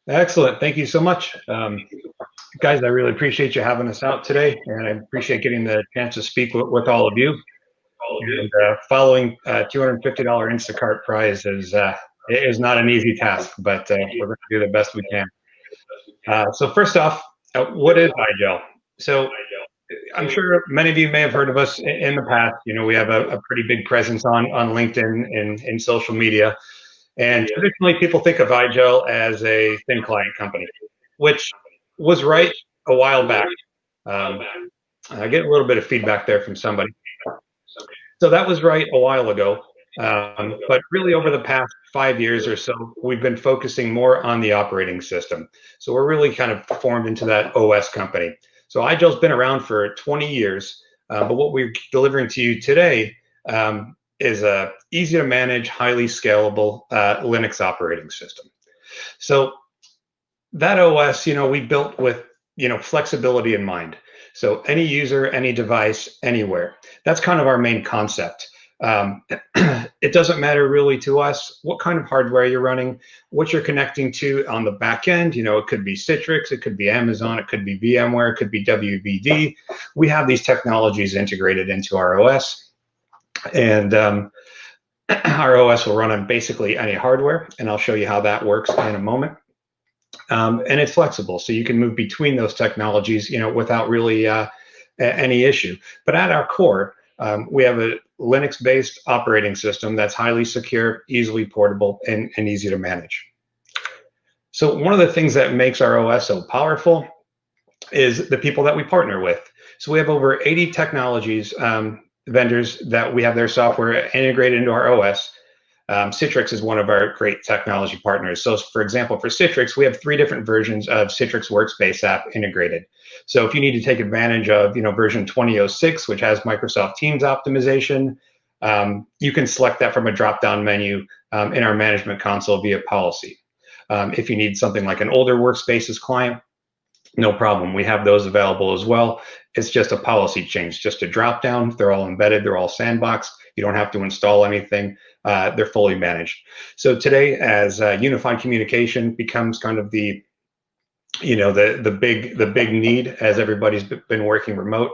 Excellent. Thank you so much. Guys, I really appreciate you having us out today, and I appreciate getting the chance to speak with all of you. And following $250 Instacart prize is not an easy task, but we're going to do the best we can. So first off, what is IGEL? So I'm sure many of you may have heard of us in the past. You know, we have a pretty big presence on LinkedIn and in social media. And traditionally, people think of IGEL as a thin client company, which was right a while back. Um, I get a little bit of feedback there from somebody. So that was right a while ago. But really, over the past 5 years or so, we've been focusing more on the operating system. So we're really kind of formed into that OS company. So IGEL's been around for 20 years, but what we're delivering to you today is a easy to manage, highly scalable Linux operating system. So that OS, we built with, flexibility in mind. So any user, any device, anywhere. That's kind of our main concept. It doesn't matter really to us what kind of hardware you're running, what you're connecting to on the back end. It could be Citrix, it could be Amazon, it could be VMware, it could be WVD. We have these technologies integrated into our OS, and our OS will run on basically any hardware, and I'll show you how that works in a moment. And it's flexible, so you can move between those technologies, without really any issue. But at our core, we have a Linux-based operating system that's highly secure, easily portable, and easy to manage. So one of the things that makes our OS so powerful is the people that we partner with. So we have over 80 technologies, vendors that we have their software integrated into our OS. Citrix is one of our great technology partners. So for example, for Citrix, we have 3 different versions of Citrix Workspace app integrated. So if you need to take advantage of, version 2006, which has Microsoft Teams optimization, you can select that from a drop-down menu in our management console via policy. If you need something like an older Workspaces client, no problem. We have those available as well. It's just a policy change, just a drop down. They're all embedded. They're all sandboxed. You don't have to install anything. They're fully managed. So today, as unified communication becomes kind of the big need as everybody's been working remote,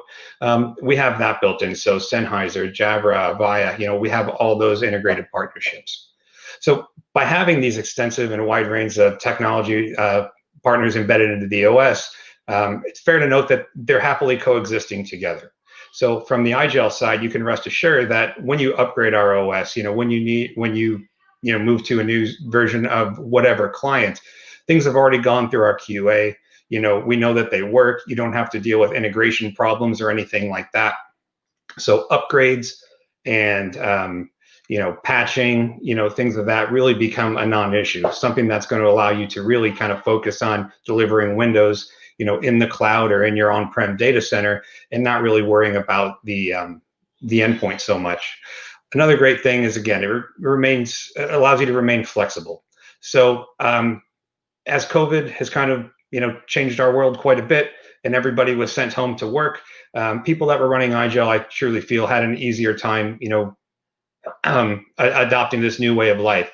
we have that built in. So Sennheiser, Jabra, Avaya, we have all those integrated partnerships. So by having these extensive and wide range of technology partners embedded into the OS, it's fair to note that they're happily coexisting together. So from the IGEL side, you can rest assured that when you upgrade our OS, when you move to a new version of whatever client, things have already gone through our QA. We know that they work. You don't have to deal with integration problems or anything like that. So upgrades and patching, things of that really become a non-issue, something that's going to allow you to really kind of focus on delivering Windows, in the cloud or in your on-prem data center, and not really worrying about the endpoint so much. Another great thing is, again, it allows you to remain flexible. So as COVID has kind of, changed our world quite a bit, and everybody was sent home to work, people that were running IGEL, I truly feel, had an easier time, adopting this new way of life.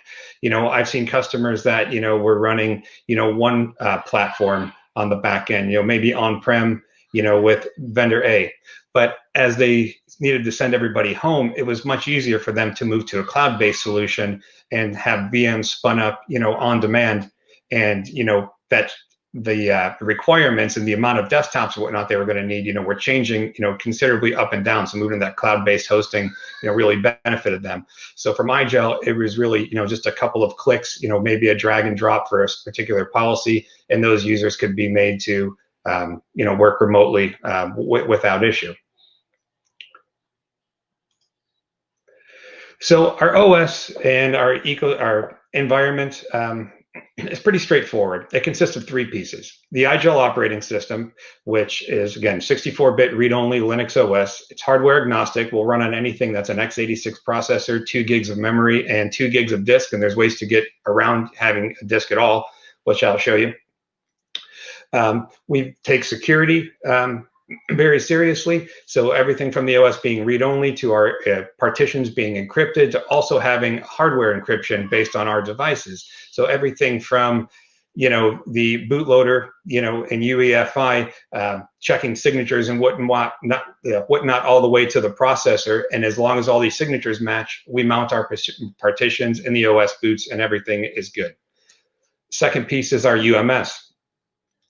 I've seen customers that, were running, one platform on the back end, maybe on-prem, with vendor A. But as they needed to send everybody home, it was much easier for them to move to a cloud-based solution and have VMs spun up, on demand. And, that the requirements and the amount of desktops and whatnot they were going to need, were changing, considerably up and down. So moving to that cloud-based hosting, really benefited them. So for IGEL, it was really, just a couple of clicks, maybe a drag and drop for a particular policy, and those users could be made to, work remotely without issue. So our OS and our environment, it's pretty straightforward. It consists of 3 pieces. The IGEL operating system, which is, again, 64-bit read-only Linux OS. It's hardware agnostic. Will run on anything that's an x86 processor, 2 gigs of memory, and 2 gigs of disk. And there's ways to get around having a disk at all, which I'll show you. We take security very seriously. So everything from the OS being read-only to our partitions being encrypted to also having hardware encryption based on our devices. So everything from, the bootloader, and UEFI checking signatures and whatnot, whatnot all the way to the processor. And as long as all these signatures match, we mount our partitions and the OS boots and everything is good. Second piece is our UMS.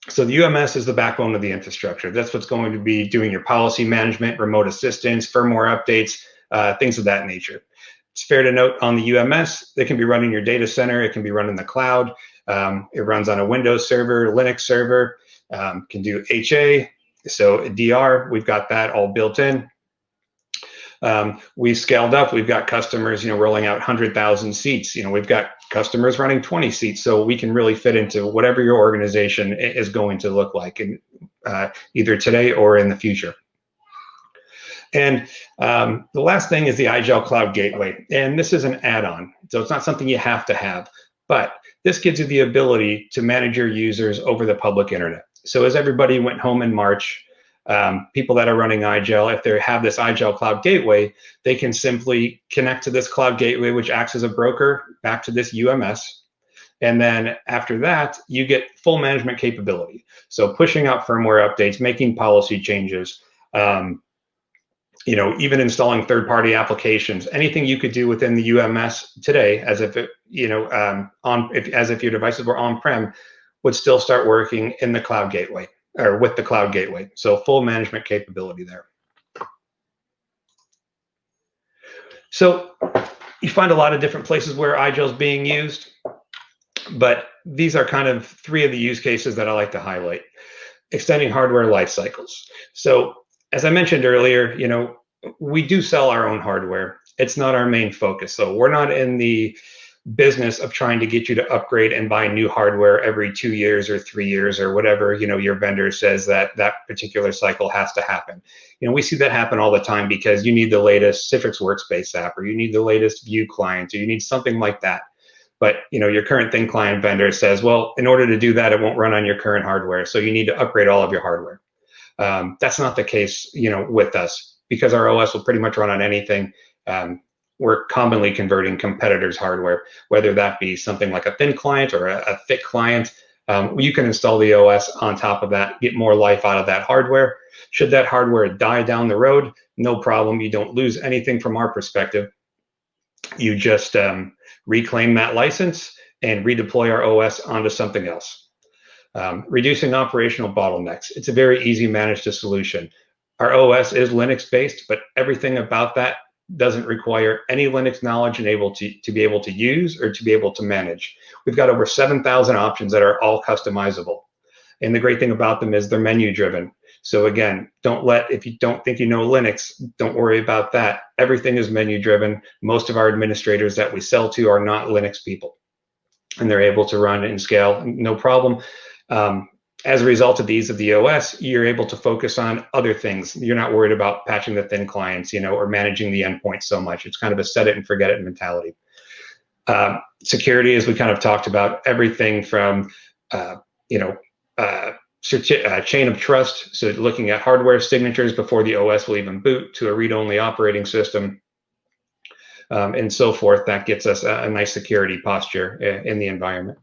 So the UMS is the backbone of the infrastructure. That's what's going to be doing your policy management, remote assistance, firmware updates, things of that nature. It's fair to note on the UMS, it can be running your data center, it can be running the cloud, it runs on a Windows server, Linux server, can do HA, so DR, we've got that all built in. We've scaled up, we've got customers, rolling out 100,000 seats, we've got customers running 20 seats, so we can really fit into whatever your organization is going to look like, in, either today or in the future. And the last thing is the IGEL Cloud Gateway, and this is an add-on, so it's not something you have to have, but this gives you the ability to manage your users over the public internet. So as everybody went home in March, people that are running IGEL, if they have this IGEL Cloud Gateway, they can simply connect to this Cloud Gateway, which acts as a broker back to this UMS. And then after that, you get full management capability. So pushing out firmware updates, making policy changes, even installing third-party applications, anything you could do within the UMS today, as if it, as if your devices were on-prem, would still start working in the Cloud Gateway or with the Cloud Gateway. So full management capability there. So you find a lot of different places where IGEL is being used, but these are kind of three of the use cases that I like to highlight. Extending hardware life cycles. So as I mentioned earlier, we do sell our own hardware. It's not our main focus. So we're not in the business of trying to get you to upgrade and buy new hardware every 2 years or 3 years or whatever, your vendor says that particular cycle has to happen. We see that happen all the time because you need the latest Citrix Workspace app, or you need the latest View client, or you need something like that. But your current thin client vendor says, well, in order to do that, it won't run on your current hardware, so you need to upgrade all of your hardware. That's not the case, with us, because our OS will pretty much run on anything. We're commonly converting competitors' hardware, whether that be something like a thin client or a thick client. You can install the OS on top of that, get more life out of that hardware. Should that hardware die down the road, no problem. You don't lose anything from our perspective. You just reclaim that license and redeploy our OS onto something else. Reducing operational bottlenecks. It's a very easy managed solution. Our OS is Linux-based, but everything about that doesn't require any Linux knowledge and to be able to use or to be able to manage. We've got over 7,000 options that are all customizable. And the great thing about them is they're menu driven. So again, if you don't think you know Linux, don't worry about that. Everything is menu driven. Most of our administrators that we sell to are not Linux people, and they're able to run and scale, no problem. As a result of the ease of the OS, you're able to focus on other things. You're not worried about patching the thin clients, or managing the endpoints so much. It's kind of a set it and forget it mentality. Security, as we kind of talked about, everything from, chain of trust, so looking at hardware signatures before the OS will even boot, to a read-only operating system, and so forth. That gets us a nice security posture in the environment.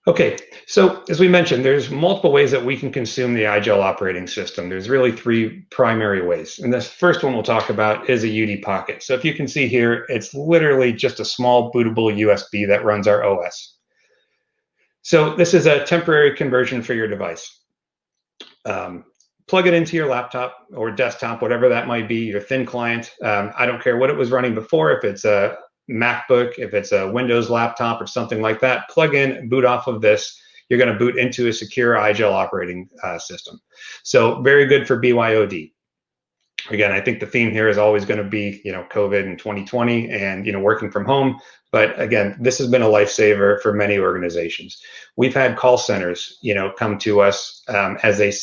Okay, so as we mentioned, there's multiple ways that we can consume the IGEL operating system. There's really three primary ways. And this first one we'll talk about is a UD Pocket. So if you can see here, it's literally just a small bootable USB that runs our OS. So this is a temporary conversion for your device. Plug it into your laptop or desktop, whatever that might be, your thin client. I don't care what it was running before, if it's a MacBook, if it's a Windows laptop or something like that, plug in, boot off of this. You're going to boot into a secure IGEL operating system. So very good for BYOD. Again, I think the theme here is always going to be, COVID in 2020 and, working from home. But again, this has been a lifesaver for many organizations. We've had call centers, come to us as they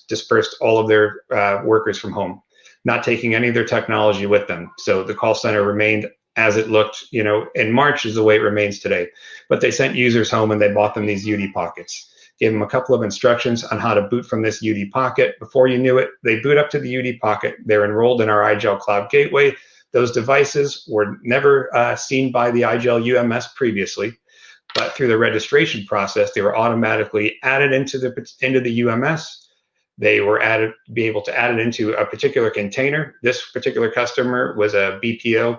dispersed all of their workers from home, not taking any of their technology with them. So the call center remained as it looked, in March is the way it remains today. But they sent users home and they bought them these UD Pockets. Gave them a couple of instructions on how to boot from this UD Pocket. Before you knew it, they boot up to the UD Pocket. They're enrolled in our IGEL Cloud Gateway. Those devices were never seen by the IGEL UMS previously, but through the registration process, they were automatically added into the UMS. They were be able to add it into a particular container. This particular customer was a BPO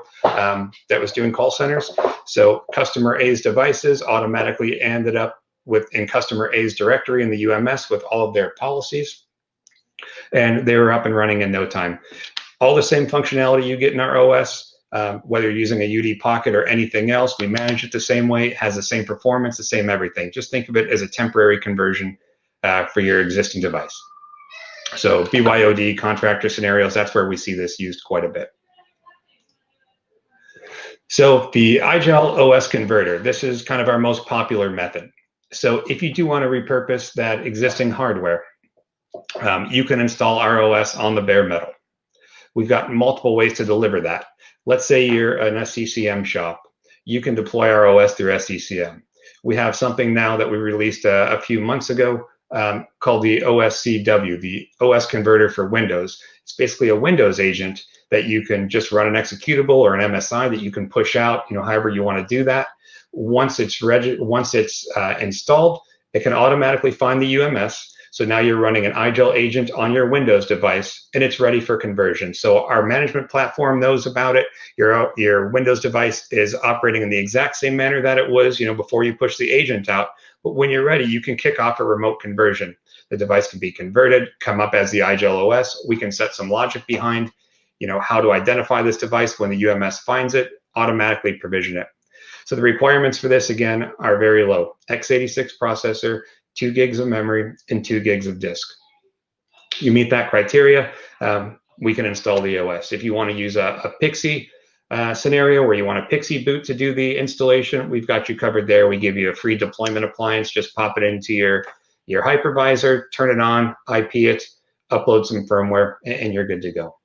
that was doing call centers. So customer A's devices automatically ended up in customer A's directory in the UMS with all of their policies. And they were up and running in no time. All the same functionality you get in our OS, whether you're using a UD Pocket or anything else, we manage it the same way. It has the same performance, the same everything. Just think of it as a temporary conversion for your existing device. So BYOD, contractor scenarios, that's where we see this used quite a bit. So the IGEL OS converter, this is kind of our most popular method. So if you do want to repurpose that existing hardware, you can install our OS on the bare metal. We've got multiple ways to deliver that. Let's say you're an SCCM shop. You can deploy our OS through SCCM. We have something now that we released a few months ago called the OSCW, the OS converter for Windows. It's basically a Windows agent that you can just run an executable or an MSI that you can push out, however you want to do that. Once it's installed, it can automatically find the UMS. So now you're running an IGEL agent on your Windows device, and it's ready for conversion. So our management platform knows about it. Your Windows device is operating in the exact same manner that it was, before you push the agent out. But when you're ready, you can kick off a remote conversion. The device can be converted, come up as the IGEL OS. We can set some logic behind, how to identify this device when the UMS finds it, automatically provision it. So the requirements for this, again, are very low. x86 processor, 2 gigs of memory, and 2 gigs of disk. You meet that criteria, we can install the OS. If you want to use a Pixie scenario where you want a Pixie boot to do the installation, we've got you covered there. We give you a free deployment appliance. Just pop it into your hypervisor, turn it on, IP it, upload some firmware, and you're good to go.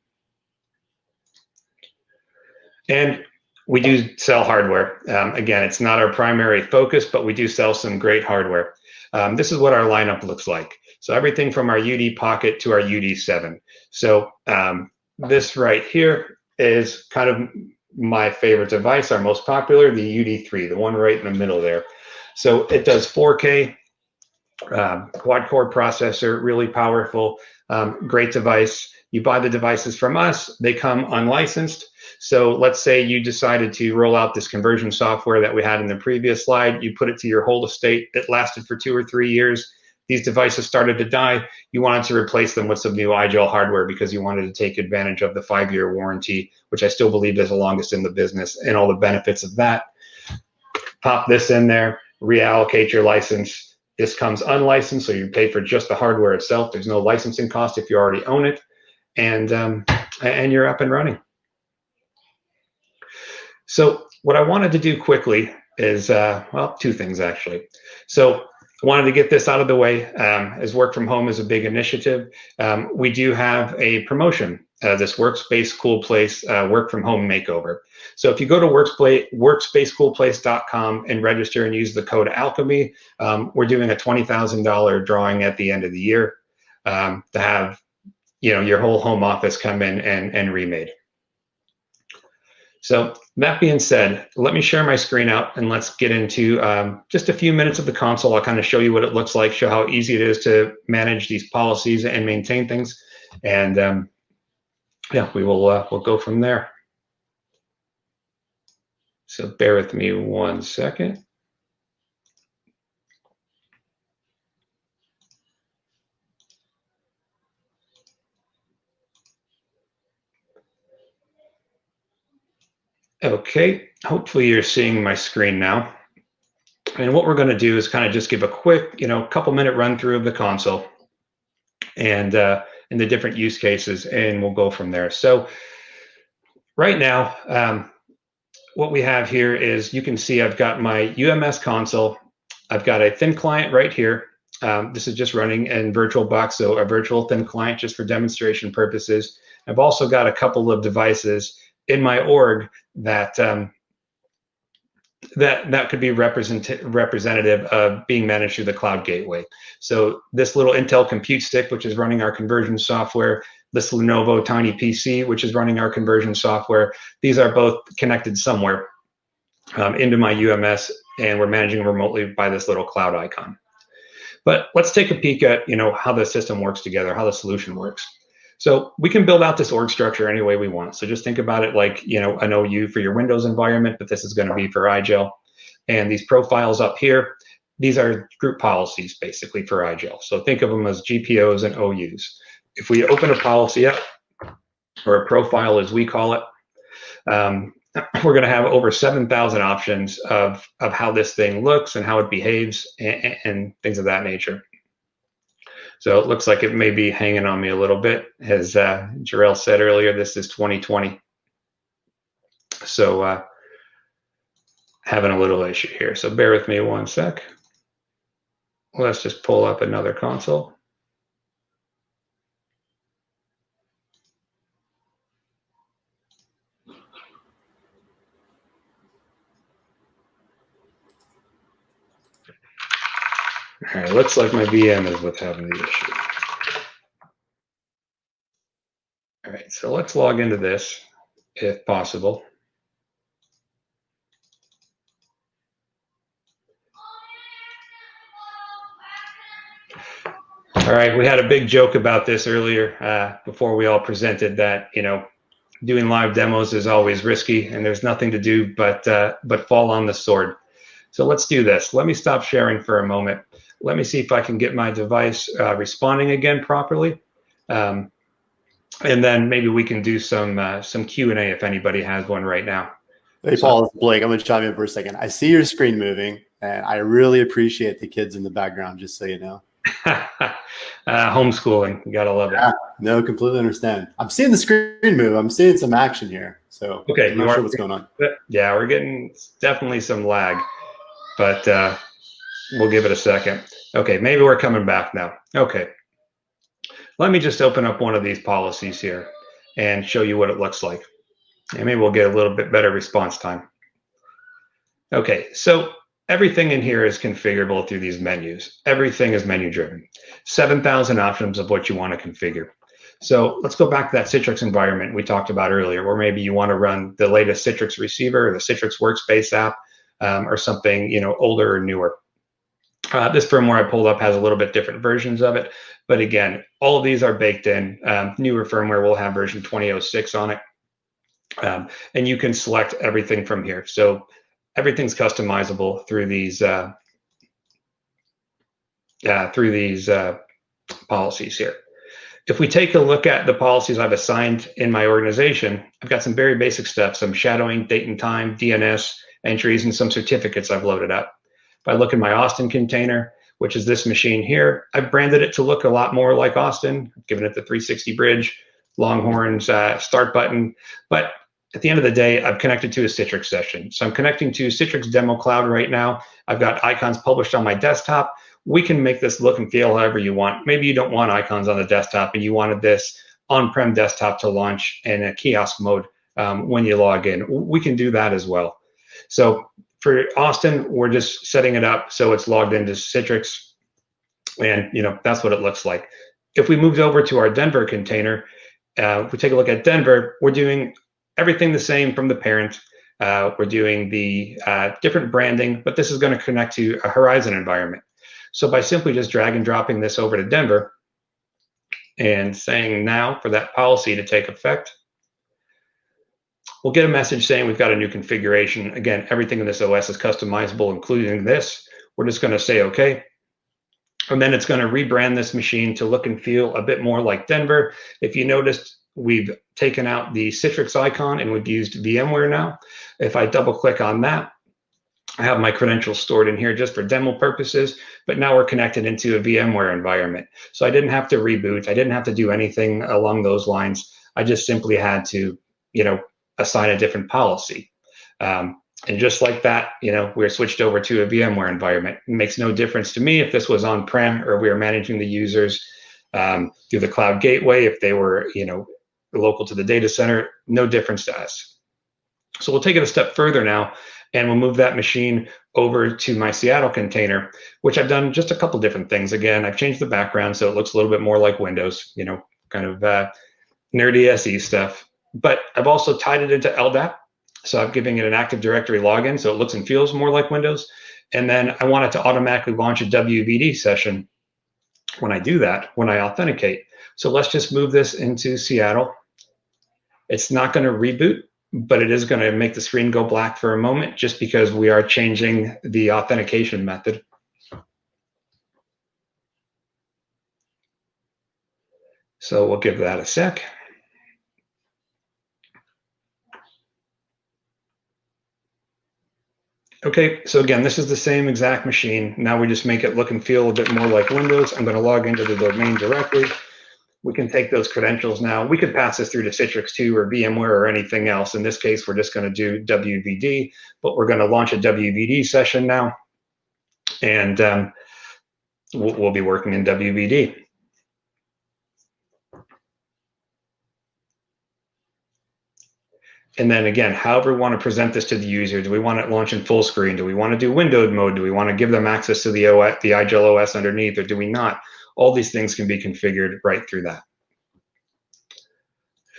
And we do sell hardware. Again, it's not our primary focus, but we do sell some great hardware. This is what our lineup looks like. So everything from our UD Pocket to our UD7. So this right here is kind of my favorite device, our most popular, the UD3, the one right in the middle there. So it does 4K, quad-core processor, really powerful, great device. You buy the devices from us, they come unlicensed. So let's say you decided to roll out this conversion software that we had in the previous slide. You put it to your whole estate. It lasted for 2 or 3 years. These devices started to die. You wanted to replace them with some new IGEL hardware because you wanted to take advantage of the 5-year warranty, which I still believe is the longest in the business, and all the benefits of that. Pop this in there, reallocate your license. This comes unlicensed, so you pay for just the hardware itself. There's no licensing cost if you already own it, and you're up and running. So what I wanted to do quickly is, well, 2 things actually. So I wanted to get this out of the way, as work from home is a big initiative. We do have a promotion, this Workspace Cool Place work from home makeover. So if you go to workspacecoolplace.com and register and use the code Alchemy, we're doing a $20,000 drawing at the end of the year to have your whole home office come in and remade. So that being said, let me share my screen out and let's get into just a few minutes of the console. I'll kind of show you what it looks like, show how easy it is to manage these policies and maintain things. And yeah, we'll go from there. So bear with me 1 second. Okay, hopefully you're seeing my screen now. And what we're going to do is kind of just give a quick, couple-minute run through of the console and the different use cases, and we'll go from there. So right now, what we have here is, you can see I've got my UMS console. I've got a thin client right here. This is just running in VirtualBox, so a virtual thin client just for demonstration purposes. I've also got a couple of devices in my org that that could be representative of being managed through the cloud gateway. So this little Intel compute stick, which is running our conversion software, this Lenovo Tiny PC, which is running our conversion software. These are both connected somewhere into my UMS, and we're managing remotely by this little cloud icon. But let's take a peek at how the system works together, how the solution works. So we can build out this org structure any way we want. So just think about it like an OU for your Windows environment, but this is going to be for IGEL. And these profiles up here, these are group policies basically for IGEL. So think of them as GPOs and OUs. If we open a policy up, or a profile as we call it, we're going to have over 7,000 options of how this thing looks and how it behaves and things of that nature. So it looks like it may be hanging on me a little bit. As Jarrell said earlier, this is 2020. So having a little issue here. So bear with me one sec. Let's just pull up another console. All right, looks like my VM is what's having the issue. All right, so let's log into this if possible. All right, we had a big joke about this earlier before we all presented that, doing live demos is always risky and there's nothing to do but fall on the sword. So let's do this. Let me stop sharing for a moment. Let me see if I can get my device responding again properly. And then maybe we can do some Q&A if anybody has one right now. Hey, Paul, it's Blake. I'm going to chime in for a second. I see your screen moving, and I really appreciate the kids in the background, just so you know. Homeschooling, you got to love it. No, completely understand. I'm seeing the screen move. I'm seeing some action here. So okay, I'm not sure what's going on. Yeah, we're getting definitely some lag, but we'll give it a second. Okay, maybe we're coming back now. Okay. Let me just open up one of these policies here and show you what it looks like. And maybe we'll get a little bit better response time. Okay, so everything in here is configurable through these menus. Everything is menu driven. 7,000 options of what you want to configure. So let's go back to that Citrix environment we talked about earlier, where maybe you want to run the latest Citrix receiver, or the Citrix Workspace app, or something older or newer. This firmware I pulled up has a little bit different versions of it, but again, all of these are baked in. Newer firmware will have version 2006 on it, and you can select everything from here. So everything's customizable through these policies here. If we take a look at the policies I've assigned in my organization, I've got some very basic stuff, some shadowing, date and time, DNS entries, and some certificates I've loaded up. If I look in my Austin container, which is this machine here, I've branded it to look a lot more like Austin, given it the 360 bridge, Longhorns, start button. But at the end of the day, I've connected to a Citrix session. So I'm connecting to Citrix Demo Cloud right now. I've got icons published on my desktop. We can make this look and feel however you want. Maybe you don't want icons on the desktop and you wanted this on-prem desktop to launch in a kiosk mode when you log in. We can do that as well. So for Austin, we're just setting it up so it's logged into Citrix, and that's what it looks like. If we moved over to our Denver container, if we take a look at Denver, we're doing everything the same from the parent. We're doing the different branding, but this is going to connect to a Horizon environment. So by simply just drag and dropping this over to Denver and saying now for that policy to take effect, we'll get a message saying we've got a new configuration. Again, everything in this OS is customizable, including this. We're just going to say OK. And then it's going to rebrand this machine to look and feel a bit more like Denver. If you noticed, we've taken out the Citrix icon and we've used VMware now. If I double click on that, I have my credentials stored in here just for demo purposes, but now we're connected into a VMware environment. So I didn't have to reboot. I didn't have to do anything along those lines. I just simply had to, assign a different policy. And just like that, we're switched over to a VMware environment. It makes no difference to me if this was on-prem or we were managing the users through the cloud gateway, if they were, local to the data center, no difference to us. So we'll take it a step further now, and we'll move that machine over to my Seattle container, which I've done just a couple different things. Again, I've changed the background so it looks a little bit more like Windows, kind of nerdy SE stuff. But I've also tied it into LDAP. So I'm giving it an Active Directory login so it looks and feels more like Windows. And then I want it to automatically launch a WVD session when I do that, when I authenticate. So let's just move this into Seattle. It's not going to reboot, but it is going to make the screen go black for a moment just because we are changing the authentication method. So we'll give that a sec. Okay, so again, this is the same exact machine. Now we just make it look and feel a bit more like Windows. I'm going to log into the domain directly. We can take those credentials now. We could pass this through to Citrix 2 or VMware or anything else. In this case, we're just going to do WVD, but we're going to launch a WVD session now. And we'll be working in WVD. And then again, however we want to present this to the user, do we want it launching full screen? Do we want to do windowed mode? Do we want to give them access to the OS, the IGEL OS underneath, or do we not? All these things can be configured right through that.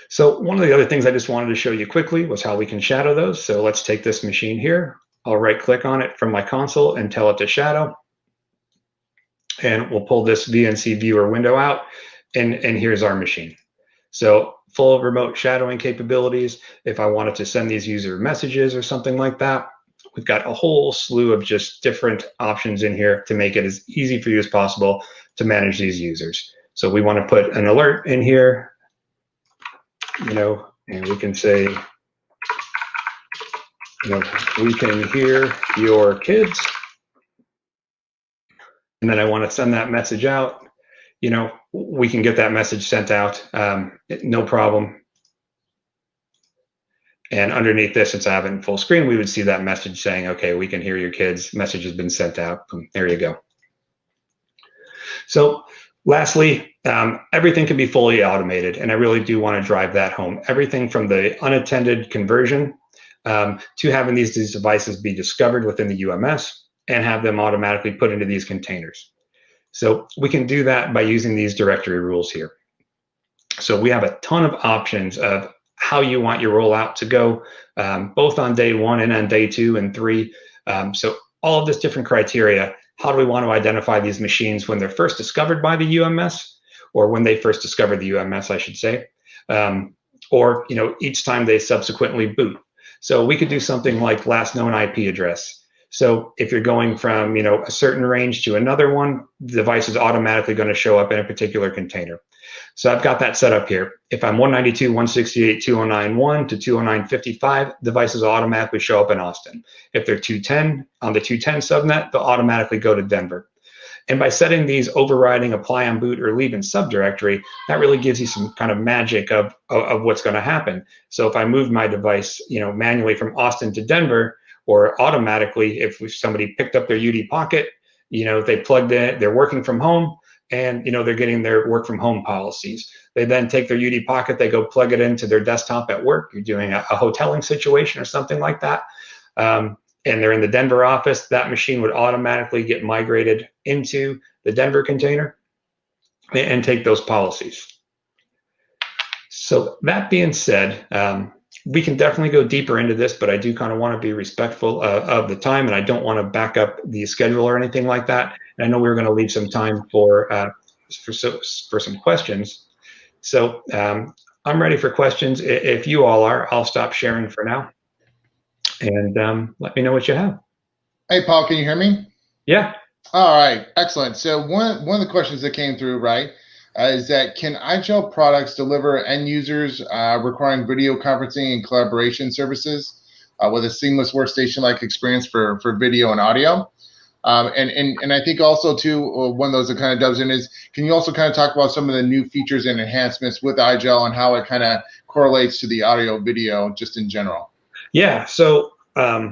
So one of the other things I just wanted to show you quickly was how we can shadow those. So let's take this machine here. I'll right click on it from my console and tell it to shadow. And we'll pull this VNC viewer window out. And here's our machine. So full remote shadowing capabilities. If I wanted to send these user messages or something like that, we've got a whole slew of just different options in here to make it as easy for you as possible to manage these users. So we want to put an alert in here, and we can say, we can hear your kids. And then I want to send that message out. We can get that message sent out, no problem. And underneath this, since I have it in full screen, we would see that message saying, okay, we can hear your kids. Message has been sent out. Boom, there you go. So lastly, everything can be fully automated. And I really do want to drive that home. Everything from the unattended conversion to having these devices be discovered within the UMS and have them automatically put into these containers. So we can do that by using these directory rules here. So we have a ton of options of how you want your rollout to go, both on day 1 and on day 2 and 3. So all of this different criteria. How do we want to identify these machines when they're first discovered by the UMS, or when they first discover the UMS, I should say, or each time they subsequently boot. So we could do something like last known IP address. So if you're going from a certain range to another one, the device is automatically going to show up in a particular container. So I've got that set up here. If I'm 192.168.209.1 to 209.55, devices automatically show up in Austin. If they're 210 on the 210 subnet, they'll automatically go to Denver. And by setting these overriding apply on boot or leave in subdirectory, that really gives you some kind of magic of what's going to happen. So if I move my device, manually from Austin to Denver, or automatically, if somebody picked up their UD Pocket, they plugged in, they're working from home, and they're getting their work from home policies. They then take their UD Pocket, they go plug it into their desktop at work. You're doing a hoteling situation or something like that, and they're in the Denver office. That machine would automatically get migrated into the Denver container and take those policies. So that being said, we can definitely go deeper into this, but I do kind of want to be respectful of the time, and I don't want to back up the schedule or anything like that. And I know we were going to leave some time for some questions. So I'm ready for questions. If you all are, I'll stop sharing for now, and let me know what you have. Hey, Paul, can you hear me? Yeah. All right, excellent. So one of the questions that came through, right, is that can IGEL products deliver end users requiring video conferencing and collaboration services with a seamless workstation-like experience for video and audio? And I think also too, one of those that kind of does in is, can you also kind of talk about some of the new features and enhancements with IGEL and how it kind of correlates to the audio video just in general? Yeah, so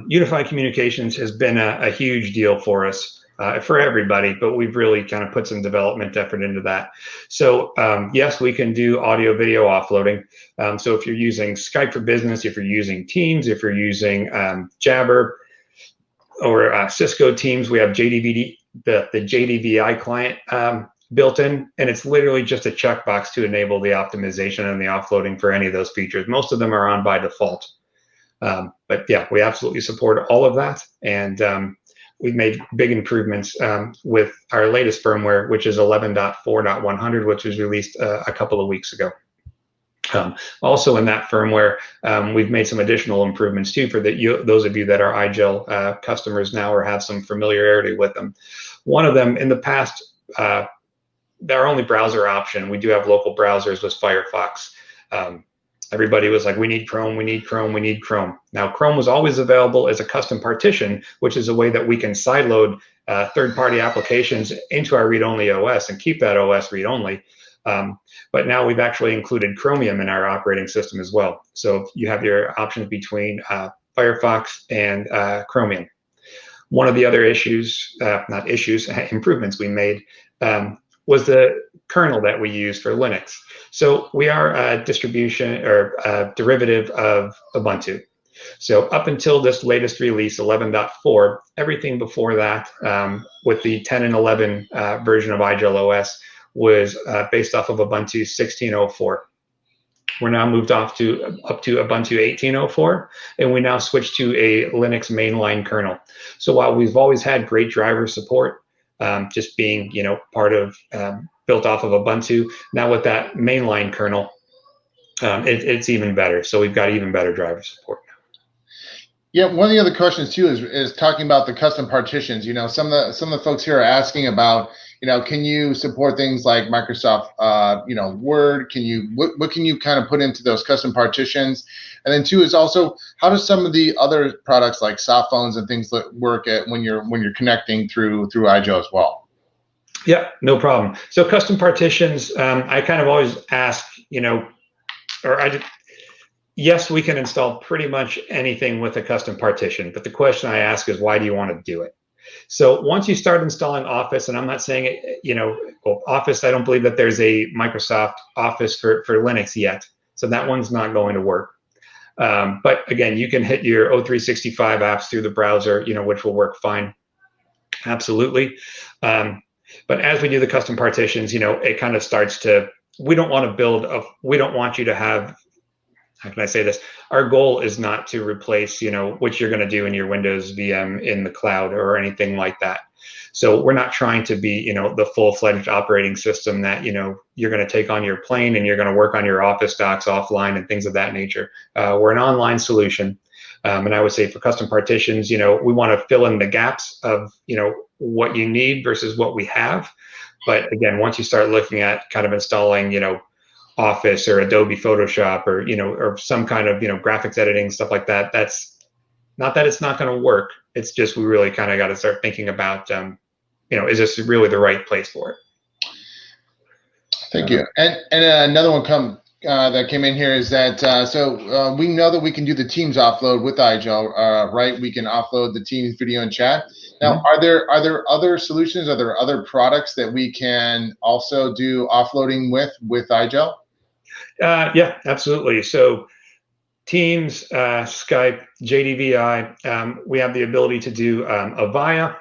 unified communications has been a huge deal for us. For everybody, but we've really kind of put some development effort into that. So yes, we can do audio video offloading. So if you're using Skype for Business, if you're using Teams, if you're using Jabber or Cisco Teams, we have JDVD, the JDVI client built in, and it's literally just a checkbox to enable the optimization and the offloading for any of those features. Most of them are on by default. But yeah, we absolutely support all of that. And we've made big improvements with our latest firmware, which is 11.4.100, which was released a couple of weeks ago. Also in that firmware, we've made some additional improvements too for those of you that are IGEL customers now or have some familiarity with them. One of them in the past, our only browser option, we do have local browsers, was Firefox. Everybody was like, we need Chrome, we need Chrome, we need Chrome. Now, Chrome was always available as a custom partition, which is a way that we can sideload third-party applications into our read-only OS and keep that OS read-only. But now we've actually included Chromium in our operating system as well. So you have your options between Firefox and Chromium. One of the other improvements we made was the kernel that we use for Linux. So we are a distribution or a derivative of Ubuntu. So up until this latest release, 11.4, everything before that, with the 10 and 11 version of IGEL OS, was based off of Ubuntu 16.04. We're now moved up to Ubuntu 18.04, and we now switched to a Linux mainline kernel. So while we've always had great driver support, just being part of built off of Ubuntu, now with that mainline kernel, it's even better. So we've got even better driver support. Yeah, one of the other questions too is talking about the custom partitions. Some of the folks here are asking about, can you support things like Microsoft, Word? What can you kind of put into those custom partitions? And then two is also, how does some of the other products like soft phones and things that work when you're connecting through IGEL as well? Yeah, no problem. So custom partitions, I kind of always ask, yes, we can install pretty much anything with a custom partition, but the question I ask is, why do you want to do it? So once you start installing Office, and I'm not saying it, Office, I don't believe that there's a Microsoft Office for Linux yet, so that one's not going to work. But again, you can hit your O365 apps through the browser, which will work fine. Absolutely. But as we do the custom partitions, it kind of starts to, we don't want you to have, how can I say this? Our goal is not to replace, what you're going to do in your Windows VM in the cloud or anything like that. So we're not trying to be, the full-fledged operating system that, you're going to take on your plane and you're going to work on your Office docs offline and things of that nature. We're an online solution. And I would say for custom partitions, we want to fill in the gaps of, what you need versus what we have. But again, once you start looking at kind of installing, Office or Adobe Photoshop or, or some kind of, graphics editing, stuff like that, that's not that it's not going to work. It's just, we really kind of got to start thinking about, is this really the right place for it? Thank you. And another one that came in here is that, so we know that we can do the Teams offload with IGEL, right? We can offload the Teams video and chat. Now, are there other solutions? Are there other products that we can also do offloading with IGEL? Yeah, absolutely. So Teams, Skype, JDVI, we have the ability to do Avaya,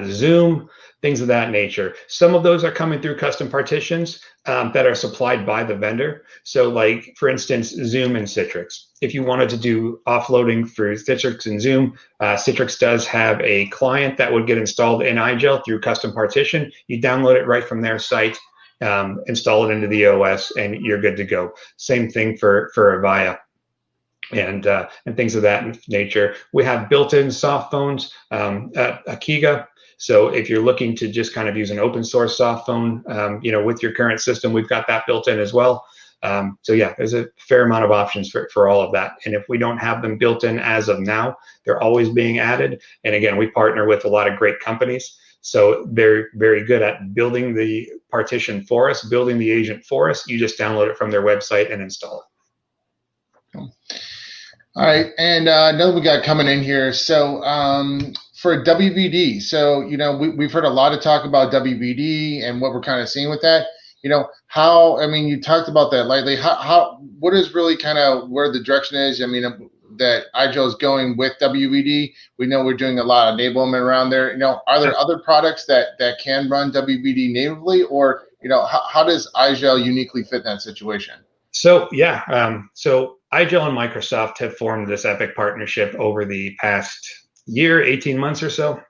Zoom, things of that nature. Some of those are coming through custom partitions that are supplied by the vendor. So like, for instance, Zoom and Citrix. If you wanted to do offloading through Citrix and Zoom, Citrix does have a client that would get installed in IGEL through custom partition. You download it right from their site, install it into the OS, and you're good to go. Same thing for Avaya and things of that nature. We have built-in soft phones at Akiga. So if you're looking to just kind of use an open source soft phone, with your current system, we've got that built in as well. So yeah, there's a fair amount of options for all of that. And if we don't have them built in as of now, they're always being added. And again, we partner with a lot of great companies. So they're very good at building the partition for us, building the agent for us. You just download it from their website and install it. All right, and another we got coming in here. So for WVD, so we've heard a lot of talk about WVD and what we're kind of seeing with that. How, I mean, you talked about that lightly. What is really kind of where the direction is? I mean, that IGEL is going with WBD. We know we're doing a lot of enablement around there. Are there other products that can run WBD natively, or how does IGEL uniquely fit that situation? So yeah, so IGEL and Microsoft have formed this epic partnership over the past year, 18 months or so.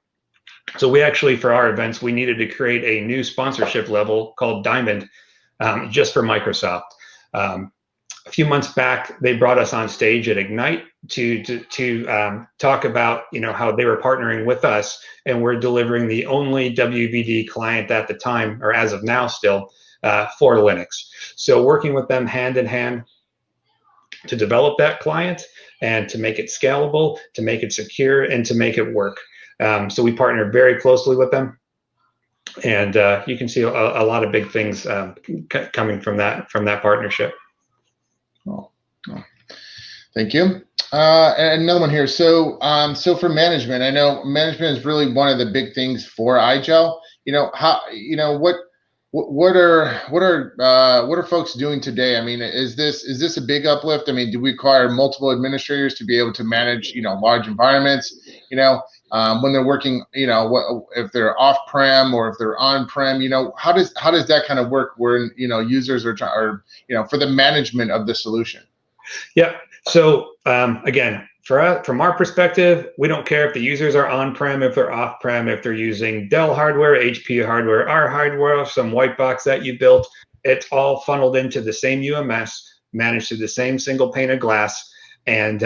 So we actually, for our events, we needed to create a new sponsorship level called Diamond, just for Microsoft. A few months back, they brought us on stage at Ignite to talk about how they were partnering with us, and we're delivering the only WBD client at the time, or as of now still, for Linux. So working with them hand in hand to develop that client and to make it scalable, to make it secure, and to make it work. So we partner very closely with them, and you can see a lot of big things coming from that partnership. Oh. Thank you. And another one here. So for management, I know management is really one of the big things for IGEL. What are folks doing today? I mean, is this a big uplift? I mean, do we require multiple administrators to be able to manage large environments? When they're working, if they're off-prem or if they're on-prem, how does that kind of work where users are for the management of the solution? Yeah. So again, from our perspective, we don't care if the users are on-prem, if they're off-prem, if they're using Dell hardware, HP hardware, our hardware, some white box that you built. It's all funneled into the same UMS, managed through the same single pane of glass, and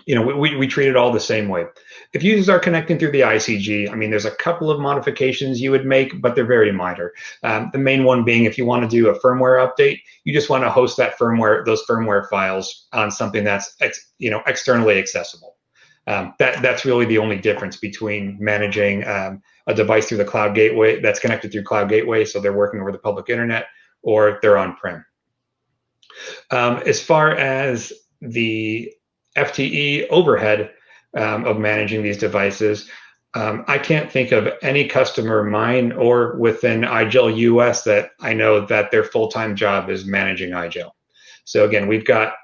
we treat it all the same way. If users are connecting through the ICG, I mean, there's a couple of modifications you would make, but they're very minor. The main one being, if you want to do a firmware update, you just want to host those firmware files on something that's externally accessible. That's really the only difference between managing a device through the cloud gateway that's connected through cloud gateway, so they're working over the public internet, or they're on-prem. As far as the FTE overhead of managing these devices, I can't think of any customer of mine or within IGEL US that I know that their full-time job is managing IGEL. So again, we've got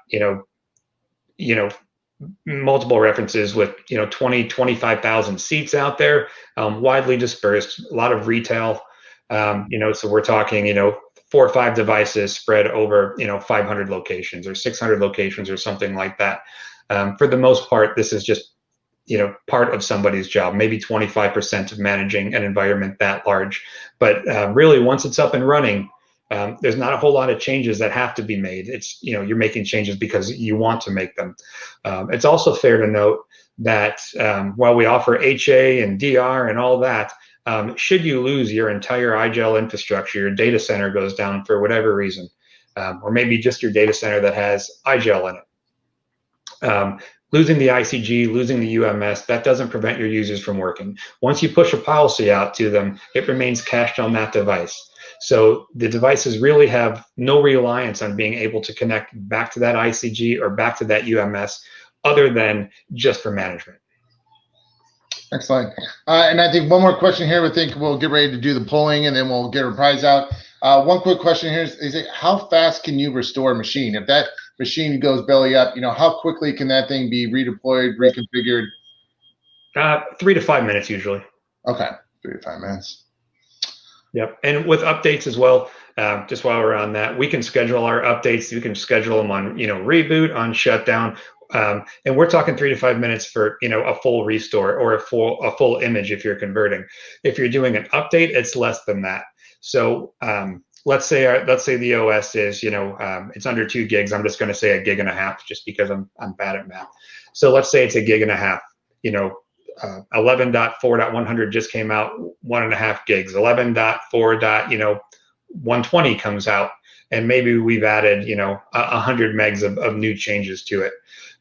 multiple references with 25,000 seats out there, widely dispersed, a lot of retail. So we're talking 4 or 5 devices spread over 500 locations or 600 locations or something like that. For the most part, this is just part of somebody's job, maybe 25% of managing an environment that large. But really, once it's up and running, there's not a whole lot of changes that have to be made. It's you're making changes because you want to make them. It's also fair to note that while we offer HA and DR and all that, should you lose your entire IGEL infrastructure, your data center goes down for whatever reason, or maybe just your data center that has IGEL in it. Losing the ICG, losing the UMS, that doesn't prevent your users from working. Once you push a policy out to them, it remains cached on that device. So the devices really have no reliance on being able to connect back to that ICG or back to that UMS other than just for management. Excellent. And I think one more question here. I think we'll get ready to do the polling and then we'll get a prize out. One quick question here is how fast can you restore a machine? If that machine goes belly up, how quickly can that thing be redeployed, reconfigured? 3 to 5 minutes usually. Okay, 3 to 5 minutes. Yep, and with updates as well, just while we're on that, we can schedule our updates. You can schedule them on, reboot, on shutdown, and we're talking 3 to 5 minutes for, a full restore or a full image if you're converting. If you're doing an update, it's less than that. So let's say the OS is, it's under 2 gigs. I'm just going to say 1.5 gigs just because I'm bad at math. So let's say it's 1.5 gigs. 11.4.100 just came out, 1.5 gigs. 11.4.120 comes out, and maybe we've added 100 megs of new changes to it.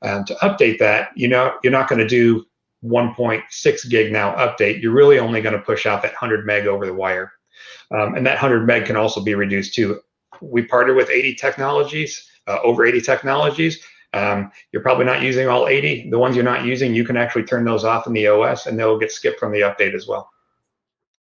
To update that, you're not going to do 1.6 gig now update. You're really only going to push out that 100 meg over the wire, and that 100 meg can also be reduced too. We partner with 80 technologies, over 80 technologies. You're probably not using all 80. The ones you're not using, you can actually turn those off in the OS and they'll get skipped from the update as well.